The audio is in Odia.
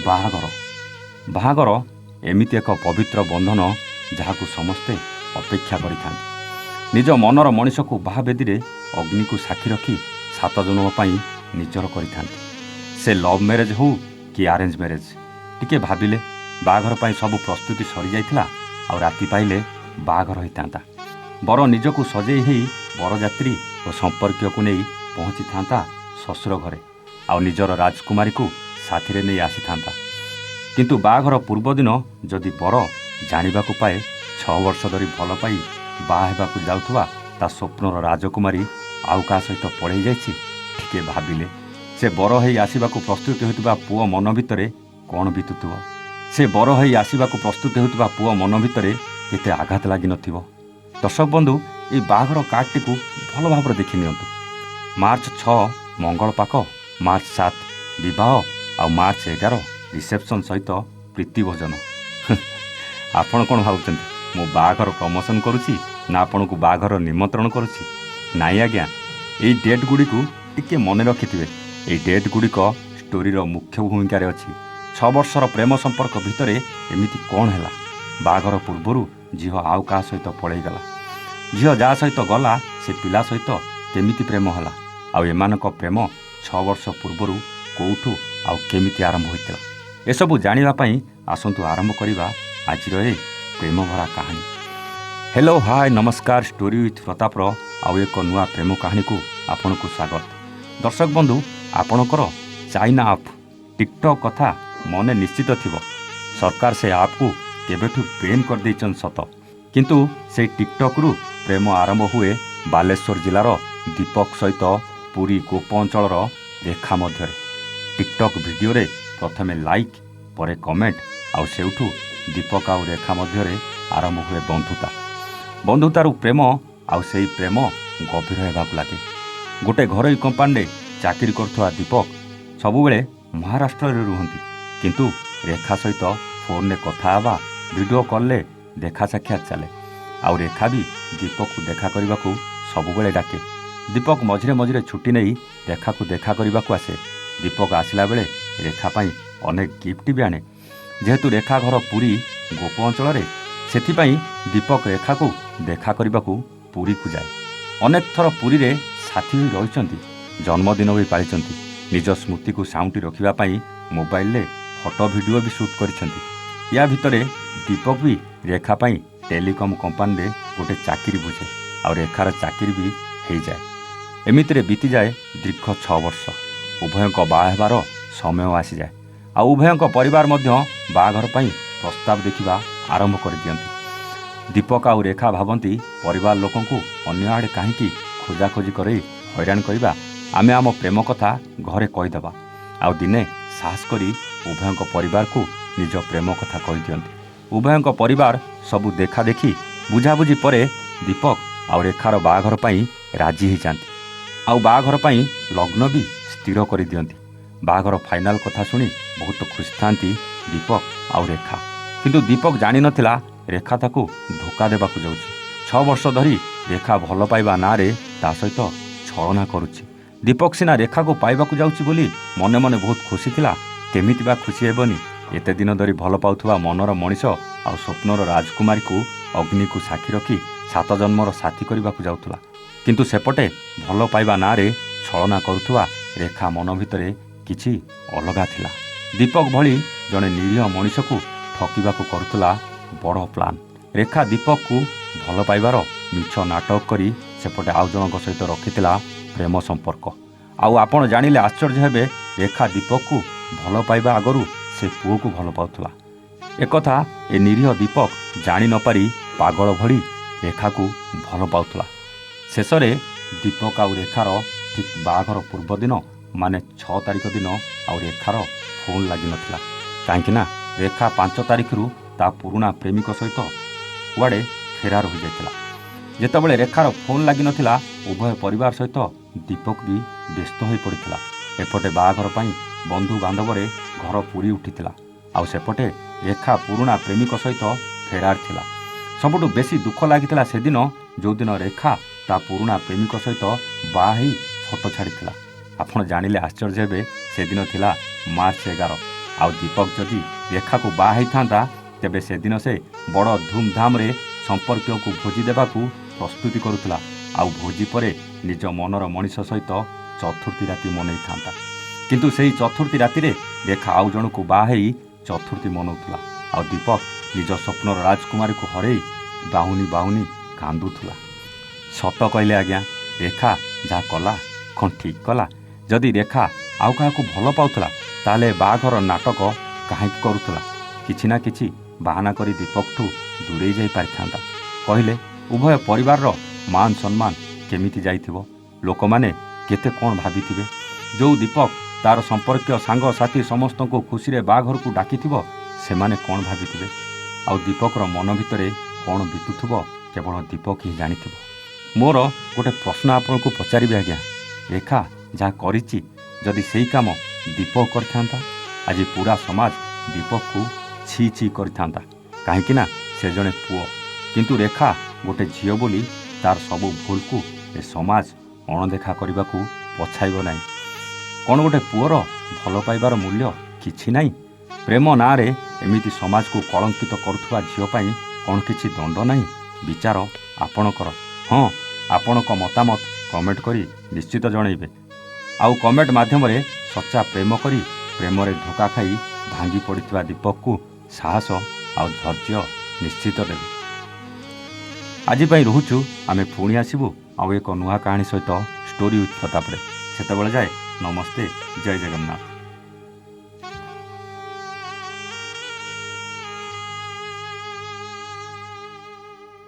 ବାହାଘର ବାହାଘର ଏମିତି ଏକ ପବିତ୍ର ବନ୍ଧନ ଯାହାକୁ ସମସ୍ତେ ଅପେକ୍ଷା କରିଥାନ୍ତି। ନିଜ ମନର ମଣିଷକୁ ବାହାବେଦୀରେ ଅଗ୍ନିକୁ ସାକ୍ଷୀ ରଖି 7 ଜନ୍ମ ପାଇଁ ନିଜର କରିଥାନ୍ତି। ସେ ଲଭ୍ ମ୍ୟାରେଜ୍ ହେଉ କି ଆରେଞ୍ଜ ମ୍ୟାରେଜ୍। ଟିକେ ଭାବିଲେ ବାହାଘର ପାଇଁ ସବୁ ପ୍ରସ୍ତୁତି ସରିଯାଇଥିଲା, ଆଉ ରାତି ପାଇଲେ ବାହାଘର ହୋଇଥାନ୍ତା। ବର ନିଜକୁ ସଜେଇ ହେଇ ବରଯାତ୍ରୀ ଓ ସମ୍ପର୍କୀୟକୁ ନେଇ ପହଞ୍ଚିଥାନ୍ତା ଶ୍ୱଶୁର ଘରେ, ଆଉ ନିଜର ରାଜକୁମାରୀକୁ ସାଥିରେ ନେଇ ଆସିଥାନ୍ତା। କିନ୍ତୁ ବାହାଘର ପୂର୍ବଦିନ ଯଦି ବର ଜାଣିବାକୁ ପାଏ 6 ବର୍ଷ ଧରି ଭଲ ପାଇ ବାହା ହେବାକୁ ଯାଉଥିବା ତା ସ୍ୱପ୍ନର ରାଜକୁମାରୀ ଆଉ କାହା ସହିତ ପଳେଇ ଯାଇଛି, ଟିକେ ଭାବିଲେ ସେ ବର ହେଇ ଆସିବାକୁ ପ୍ରସ୍ତୁତ ହେଉଥିବା ପୁଅ ମନ ଭିତରେ କ'ଣ ବିତୁଥିବ। ସେ ବର ହେଇ ଆସିବାକୁ ପ୍ରସ୍ତୁତ ହେଉଥିବା ପୁଅ ମନ ଭିତରେ କେତେ ଆଘାତ ଲାଗିନଥିବ। ଦର୍ଶକ ବନ୍ଧୁ, ଏହି ବାହାଘର କାର୍ଡଟିକୁ ଭଲ ଭାବରେ ଦେଖି ନିଅନ୍ତୁ। ମାର୍ଚ୍ଚ 6 ମଙ୍ଗଳ ପାକ, ମାର୍ଚ୍ଚ 7 ବିବାହ, ଆଉ ମାର୍ଚ୍ଚ 11 ରିସେପସନ୍ ସହିତ ପ୍ରୀତି ଭୋଜନ। ଆପଣ କ'ଣ ଭାବୁଛନ୍ତି ମୁଁ ବାହାଘର ପ୍ରମୋସନ୍ କରୁଛି ନା ଆପଣଙ୍କୁ ବାହାଘର ନିମନ୍ତ୍ରଣ କରୁଛି? ନାଇଁ ଆଜ୍ଞା, ଏଇ ଡେଟ୍ ଗୁଡ଼ିକୁ ଟିକେ ମନେ ରଖିଥିବେ। ଏଇ ଡେଟ୍ ଗୁଡ଼ିକ ଷ୍ଟୋରିର ମୁଖ୍ୟ ଭୂମିକାରେ ଅଛି। 6 ବର୍ଷର ପ୍ରେମ ସମ୍ପର୍କ ଭିତରେ ଏମିତି କ'ଣ ହେଲା? ବାହାଘର ପୂର୍ବରୁ ଝିଅ ଆଉ କାହା ସହିତ ପଳେଇଗଲା। ଝିଅ ଯାହା ସହିତ ଗଲା ସେ ପିଲା ସହିତ କେମିତି ପ୍ରେମ ହେଲା, ଆଉ ଏମାନଙ୍କ ପ୍ରେମ 6 ବର୍ଷ ପୂର୍ବରୁ କେଉଁଠୁ ଆଉ କେମିତି ଆରମ୍ଭ ହୋଇଥିଲା? ଏସବୁ ଜାଣିବା ପାଇଁ ଆସନ୍ତୁ ଆରମ୍ଭ କରିବା ଆଜିର ଏ ପ୍ରେମ ଭରା କାହାଣୀ। ହ୍ୟାଲୋ, ହାଏ, ନମସ୍କାର। ଷ୍ଟୋରି ୱିଥ୍ ପ୍ରତାପର ଆଉ ଏକ ନୂଆ ପ୍ରେମ କାହାଣୀକୁ ଆପଣଙ୍କୁ ସ୍ୱାଗତ। ଦର୍ଶକ ବନ୍ଧୁ, ଆପଣଙ୍କର ଚାଇନା ଆପ୍ ଟିକ୍ଟକ୍ କଥା ମନେ ନିଶ୍ଚିତ ଥିବ। ସରକାର ସେ ଆପ୍କୁ କେବେଠୁ ବ୍ୟାନ୍ କରିଦେଇଛନ୍ତି ସତ, କିନ୍ତୁ ସେଇ ଟିକ୍ଟକ୍ରୁ ପ୍ରେମ ଆରମ୍ଭ ହୁଏ ବାଲେଶ୍ୱର ଜିଲ୍ଲାର ଦୀପକ ସହିତ ପୁରୀ ଗୋପ ଅଞ୍ଚଳର ରେଖା ମଧ୍ୟରେ। ଟିକ୍ଟକ୍ ଭିଡ଼ିଓରେ ପ୍ରଥମେ ଲାଇକ୍, ପରେ କମେଣ୍ଟ, ଆଉ ସେଇଠୁ ଦୀପକ ଆଉ ରେଖା ମଧ୍ୟରେ ଆରମ୍ଭ ହୁଏ ବନ୍ଧୁତା। ବନ୍ଧୁତାରୁ ପ୍ରେମ, ଆଉ ସେଇ ପ୍ରେମ ଗଭୀର ହେବାକୁ ଲାଗେ। ଗୋଟେ ଘରୋଇ କମ୍ପାନୀରେ ଚାକିରି କରୁଥିବା ଦୀପକ ସବୁବେଳେ ମହାରାଷ୍ଟ୍ରରେ ରୁହନ୍ତି, କିନ୍ତୁ ରେଖା ସହିତ ଫୋନ୍ରେ କଥା ହେବା, ଭିଡ଼ିଓ କଲ୍ରେ ଦେଖା ସାକ୍ଷାତ ଚାଲେ। ଆଉ ରେଖା ବି ଦୀପକକୁ ଦେଖା କରିବାକୁ ସବୁବେଳେ ଡାକେ। ଦୀପକ ମଝିରେ ମଝିରେ ଛୁଟି ନେଇ ରେଖାକୁ ଦେଖା କରିବାକୁ ଆସେ। ଦୀପକ ଆସିଲା ବେଳେ ରେଖା ପାଇଁ ଅନେକ ଗିଫ୍ଟ ବି ଆଣେ। ଯେହେତୁ ରେଖା ଘର ପୁରୀ ଗୋପ ଅଞ୍ଚଳରେ, ସେଥିପାଇଁ ଦୀପକ ରେଖାକୁ ଦେଖା କରିବାକୁ ପୁରୀକୁ ଯାଏ। ଅନେକ ଥର ପୁରୀରେ ସାଥୀ ହୋଇ ରହିଛନ୍ତି, ଜନ୍ମଦିନ ବି ପାଳିଛନ୍ତି। ନିଜ ସ୍ମୃତିକୁ ସାଉଁଟି ରଖିବା ପାଇଁ ମୋବାଇଲରେ ଫଟୋ ଭିଡ଼ିଓ ବି ସୁଟ୍ କରିଛନ୍ତି। ୟା ଭିତରେ ଦୀପକ ବି ରେଖା ପାଇଁ ଟେଲିକମ୍ କମ୍ପାନୀରେ ଗୋଟେ ଚାକିରି ବୁଝେ, ଆଉ ରେଖାର ଚାକିରି ବି ହେଇଯାଏ। ଏମିତିରେ ବିତିଯାଏ ଦୀର୍ଘ 6 ବର୍ଷ। ଉଭୟଙ୍କ ବାହା ହେବାର ସମୟ ଆସିଯାଏ, ଆଉ ଉଭୟଙ୍କ ପରିବାର ମଧ୍ୟ ବାହାଘର ପାଇଁ ପ୍ରସ୍ତାବ ଦେଖିବା ଆରମ୍ଭ କରିଦିଅନ୍ତି। ଦୀପକ ଆଉ ରେଖା ଭାବନ୍ତି ପରିବାର ଲୋକଙ୍କୁ ଅନ୍ୟ ଆଡ଼େ କାହିଁକି ଖୋଜାଖୋଜି କରି ହଇରାଣ କରିବା, ଆମେ ଆମ ପ୍ରେମ କଥା ଘରେ କହିଦେବା। ଆଉ ଦିନେ ସାହସ କରି ଉଭୟଙ୍କ ପରିବାରକୁ ନିଜ ପ୍ରେମ କଥା କହିଦିଅନ୍ତି। ଉଭୟଙ୍କ ପରିବାର ସବୁ ଦେଖାଦେଖି ବୁଝାବୁଝି ପରେ ଦୀପକ ଆଉ ରେଖାର ବାହାଘର ପାଇଁ ରାଜି ହେଇଯାନ୍ତି, ଆଉ ବାହାଘର ପାଇଁ ଲଗ୍ନ ବି ସ୍ଥିର କରିଦିଅନ୍ତି। ବାହାଘର ଫାଇନାଲ୍ କଥା ଶୁଣି ବହୁତ ଖୁସି ଥାନ୍ତି ଦୀପକ ଆଉ ରେଖା। କିନ୍ତୁ ଦୀପକ ଜାଣିନଥିଲା ରେଖା ତାକୁ ଧୋକା ଦେବାକୁ ଯାଉଛି। 6 ବର୍ଷ ଧରି ରେଖା ଭଲ ପାଇବା ନାଁରେ ତା ସହିତ ଛଳନା କରୁଛି। ଦୀପକ ସିନା ରେଖାକୁ ପାଇବାକୁ ଯାଉଛି ବୋଲି ମନେ ମନେ ବହୁତ ଖୁସି ଥିଲା। କେମିତି ବା ଖୁସି ହେବନି? ଏତେ ଦିନ ଧରି ଭଲ ପାଉଥିବା ମନର ମଣିଷ ଆଉ ସ୍ୱପ୍ନର ରାଜକୁମାରୀକୁ ଅଗ୍ନିକୁ ସାକ୍ଷୀ ରଖି 7 ଜନ୍ମର ସାଥୀ କରିବାକୁ ଯାଉଥିଲା। କିନ୍ତୁ ସେପଟେ ଭଲ ପାଇବା ନାଁରେ ଛଳନା କରୁଥିବା ରେଖା ମନ ଭିତରେ କିଛି ଅଲଗା ଥିଲା। ଦୀପକ ଭଳି ଜଣେ ନିରୀହ ମଣିଷକୁ ଠକିବାକୁ କରୁଥିଲା ବଡ଼ ପ୍ଲାନ୍। ରେଖା ଦୀପକକୁ ଭଲ ପାଇବାର ମିଛ ନାଟକ କରି ସେପଟେ ଆଉ ଜଣଙ୍କ ସହିତ ରଖିଥିଲା ପ୍ରେମ ସମ୍ପର୍କ। ଆଉ ଆପଣ ଜାଣିଲେ ଆଶ୍ଚର୍ଯ୍ୟ ହେବେ, ରେଖା ଦୀପକକୁ ଭଲ ପାଇବା ଆଗରୁ ସେ ପୁଅକୁ ଭଲ ପାଉଥିଲା। ଏକଥା ଏ ନିରୀହ ଦୀପକ ଜାଣି ନପାରି ପାଗଳ ଭଳି ରେଖାକୁ ଭଲ ପାଉଥିଲା। ଶେଷରେ ଦୀପକ ଆଉ ରେଖାର ଠିକ୍ ବାହାଘର ପୂର୍ବଦିନ ମାନେ 6 ତାରିଖ ଦିନ ଆଉ ରେଖାର ଫୋନ୍ ଲାଗିନଥିଲା। କାହିଁକିନା ରେଖା 5 ତାରିଖରୁ ତା ପୁରୁଣା ପ୍ରେମିକ ସହିତ କୁଆଡ଼େ ଫେରାର ହୋଇଯାଇଥିଲା। ଯେତେବେଳେ ରେଖାର ଫୋନ୍ ଲାଗିନଥିଲା, ଉଭୟ ପରିବାର ସହିତ ଦୀପକ ବି ବ୍ୟସ୍ତ ହୋଇପଡ଼ିଥିଲା। ଏପଟେ ବାହାଘର ପାଇଁ ବନ୍ଧୁବାନ୍ଧବରେ ଘର ପୂରି ଉଠିଥିଲା, ଆଉ ସେପଟେ ରେଖା ପୁରୁଣା ପ୍ରେମିକ ସହିତ ଫେରାର ଥିଲା। ସବୁଠୁ ବେଶୀ ଦୁଃଖ ଲାଗିଥିଲା ସେଦିନ ଯେଉଁଦିନ ରେଖା ତା ପୁରୁଣା ପ୍ରେମିକ ସହିତ ବାହା ହେଇ ଫଟୋ ଛାଡ଼ିଥିଲା। ଆପଣ ଜାଣିଲେ ଆଶ୍ଚର୍ଯ୍ୟ ହେବେ, ସେଦିନ ଥିଲା ମାର୍ଚ୍ଚ 11। ଆଉ ଦୀପକ ଯଦି ରେଖାକୁ ବାହା ହେଇଥାନ୍ତା ତେବେ ସେଦିନ ସେ ବଡ଼ ଧୁମଧାମରେ ସମ୍ପର୍କୀୟକୁ ଭୋଜି ଦେବାକୁ ପ୍ରସ୍ତୁତି କରୁଥିଲା। ଆଉ ଭୋଜି ପରେ ନିଜ ମନର ମଣିଷ ସହିତ ଚତୁର୍ଥୀ ରାତି ମନେଇଥାନ୍ତା। କିନ୍ତୁ ସେହି ଚତୁର୍ଥୀ ରାତିରେ ରେଖା ଆଉ ଜଣକୁ ବାହା ହେଇ ଚତୁର୍ଥୀ ମନାଉଥିଲା। ଆଉ ଦୀପକ ନିଜ ସ୍ୱପ୍ନର ରାଜକୁମାରୀକୁ ହରେଇ ବାହୁନି କାନ୍ଦୁଥିଲା। ସତ କହିଲେ ଆଜ୍ଞା, ରେଖା ଯାହା କଲା କ'ଣ ଠିକ୍ କଲା? ଯଦି ରେଖା ଆଉ କାହାକୁ ଭଲ ପାଉଥିଲା ତାହେଲେ ବାହାଘର ନାଟକ କାହିଁକି କରୁଥିଲା? କିଛି ନା କିଛି ବାହାନା କରି ଦୀପକଠୁ ଦୂରେଇ ଯାଇ ପାରିଥାନ୍ତା। କହିଲେ ଉଭୟ ପରିବାରର ମାନ ସମ୍ମାନ କେମିତି ଯାଇଥିବ? ଲୋକମାନେ କେତେ କ'ଣ ଭାବିଥିବେ? ଯେଉଁ ଦୀପକ ତା'ର ସମ୍ପର୍କୀୟ ସାଙ୍ଗସାଥି ସମସ୍ତଙ୍କୁ ଖୁସିରେ ବାହାଘରକୁ ଡାକିଥିବ ସେମାନେ କ'ଣ ଭାବିଥିବେ? ଆଉ ଦୀପକର ମନ ଭିତରେ କ'ଣ ବିତୁଥିବ କେବଳ ଦୀପକ ହିଁ ଜାଣିଥିବ। ମୋର ଗୋଟେ ପ୍ରଶ୍ନ ଆପଣଙ୍କୁ ପଚାରିବି ଆଜ୍ଞା, ରେଖା ଯାହା କରିଛି ଯଦି ସେଇ କାମ ଦୀପକ କରିଥାନ୍ତା ଆଜି ପୁରା ସମାଜ ଦୀପକକୁ ଛି ଛି କରିଥାନ୍ତା। କାହିଁକି ନା ସେ ଜଣେ ପୁଅ। କିନ୍ତୁ ରେଖା ଗୋଟେ ଝିଅ ବୋଲି ତାର ସବୁ ଭୁଲକୁ ଏ ସମାଜ ଅଣଦେଖା କରିବାକୁ ପଛାଇବ ନାହିଁ। କ'ଣ ଗୋଟେ ପୁଅର ଭଲ ପାଇବାର ମୂଲ୍ୟ କିଛି ନାହିଁ? ପ୍ରେମ ନାଁରେ ଏମିତି ସମାଜକୁ କଳଙ୍କିତ କରୁଥିବା ଝିଅ ପାଇଁ କ'ଣ କିଛି ଦଣ୍ଡ ନାହିଁ? ବିଚାର ଆପଣଙ୍କର। ହଁ, ଆପଣଙ୍କ ମତାମତ କମେଣ୍ଟ କରି ନିଶ୍ଚିତ ଜଣାଇବେ। ଆଉ କମେଣ୍ଟ ମାଧ୍ୟମରେ ସଚ୍ଚା ପ୍ରେମ କରି ପ୍ରେମରେ ଧୋକା ଖାଇ ଭାଙ୍ଗି ପଡ଼ିଥିବା ଦୀପକକୁ ସାହସ ଆଉ ଧୈର୍ଯ୍ୟ ନିଶ୍ଚିତ ଦେବେ। ଆଜି ପାଇଁ ରହୁଛୁ। ଆମେ ପୁଣି ଆସିବୁ ଆଉ ଏକ ନୂଆ କାହାଣୀ ସହିତ ଷ୍ଟୋରି ୱିଥ୍ ପ୍ରତାପରେ। ସେତେବେଳେ ଯାଏ ନମସ୍ତେ, ଜୟ ଜଗନ୍ନାଥ।